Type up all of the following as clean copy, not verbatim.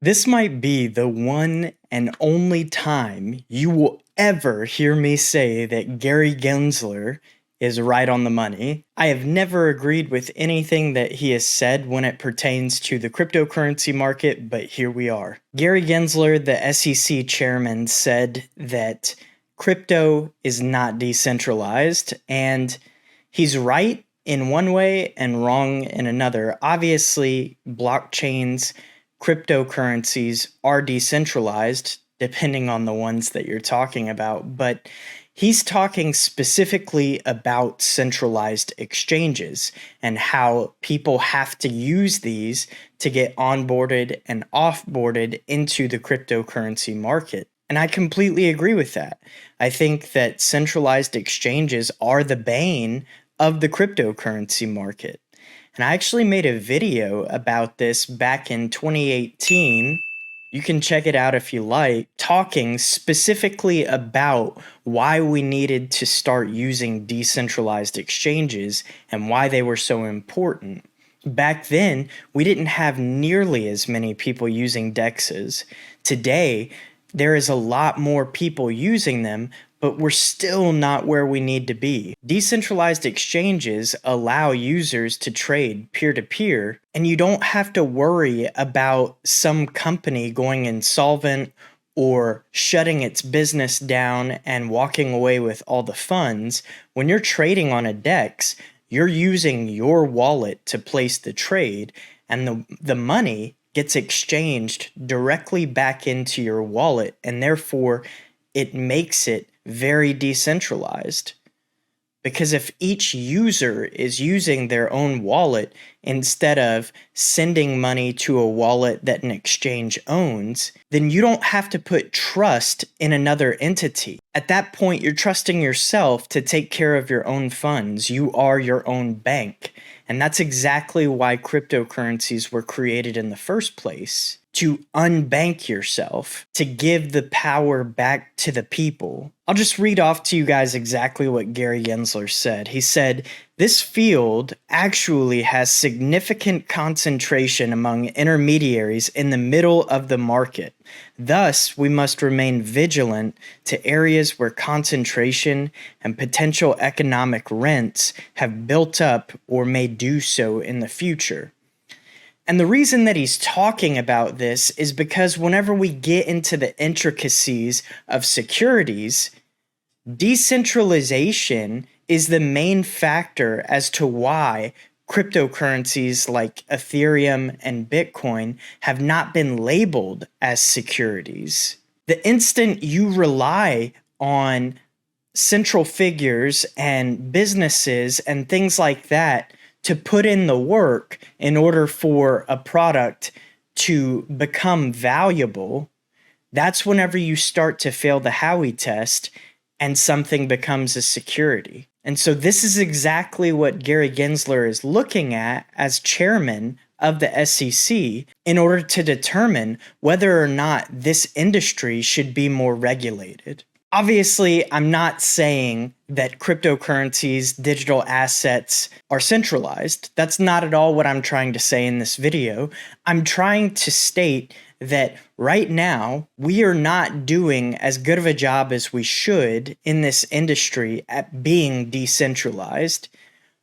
This might be the one and only time you will ever hear me say that Gary Gensler is right on the money. I have never agreed with anything that he has said when it pertains to the cryptocurrency market, but here we are. Gary Gensler, the SEC chairman, said that crypto is not decentralized, and he's right in one way and wrong in another. Obviously, blockchains, cryptocurrencies are decentralized, depending on the ones that you're talking about, but he's talking specifically about centralized exchanges and how people have to use these to get onboarded and offboarded into the cryptocurrency market. And I completely agree with that. I think that centralized exchanges are the bane of the cryptocurrency market. And I actually made a video about this back in 2018. You can check it out if you like, talking specifically about why we needed to start using decentralized exchanges and why they were so important. Back then, we didn't have nearly as many people using DEXs. Today, there is a lot more people using them, but we're still not where we need to be. Decentralized exchanges allow users to trade peer-to-peer, and you don't have to worry about some company going insolvent or shutting its business down and walking away with all the funds. When you're trading on a DEX, you're using your wallet to place the trade, and the money gets exchanged directly back into your wallet, and therefore it makes it very decentralized. Because if each user is using their own wallet instead of sending money to a wallet that an exchange owns, then you don't have to put trust in another entity. At that point, you're trusting yourself to take care of your own funds. You are your own bank. And that's exactly why cryptocurrencies were created in the first place, to unbank yourself, to give the power back to the people. I'll just read off to you guys exactly what Gary Gensler said. He said, "This field actually has significant concentration among intermediaries in the middle of the market. Thus, we must remain vigilant to areas where concentration and potential economic rents have built up or may do so in the future." And the reason that he's talking about this is because whenever we get into the intricacies of securities, decentralization is the main factor as to why cryptocurrencies like Ethereum and Bitcoin have not been labeled as securities. The instant you rely on central figures and businesses and things like that to put in the work in order for a product to become valuable, that's whenever you start to fail the Howey test and something becomes a security. And so this is exactly what Gary Gensler is looking at as chairman of the SEC in order to determine whether or not this industry should be more regulated. Obviously, I'm not saying that cryptocurrencies, digital assets are centralized. That's not at all what I'm trying to say in this video. I'm trying to state that right now, we are not doing as good of a job as we should in this industry at being decentralized.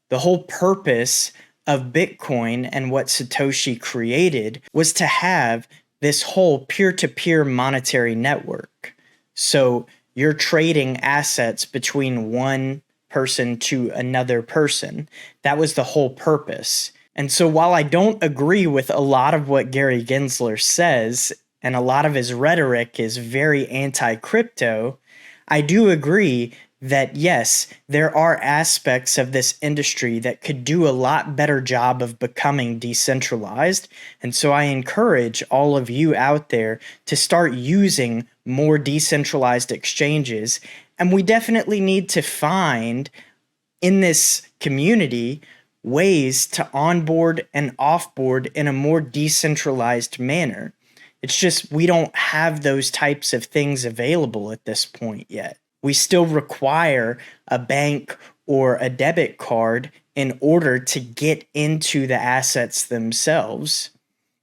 The whole purpose of Bitcoin and what Satoshi created was to have this whole peer-to-peer monetary network. So you're trading assets between one person to another person. That was the whole purpose. And so while I don't agree with a lot of what Gary Gensler says, and a lot of his rhetoric is very anti-crypto, I do agree that yes, there are aspects of this industry that could do a lot better job of becoming decentralized. And so I encourage all of you out there to start using more decentralized exchanges. And we definitely need to find in this community ways to onboard and offboard in a more decentralized manner. It's just we don't have those types of things available at this point yet. We still require a bank or a debit card in order to get into the assets themselves.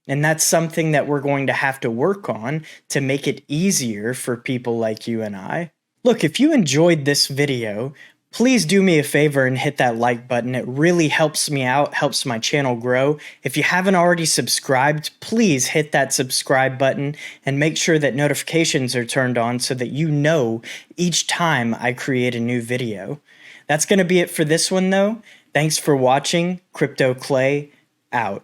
And that's something that we're going to have to work on to make it easier for people like you and I. Look, if you enjoyed this video, please do me a favor and hit that like button. It really helps me out, helps my channel grow. If you haven't already subscribed, please hit that subscribe button and make sure that notifications are turned on so that you know each time I create a new video. That's going to be it for this one though. Thanks for watching. Crypto Clay out.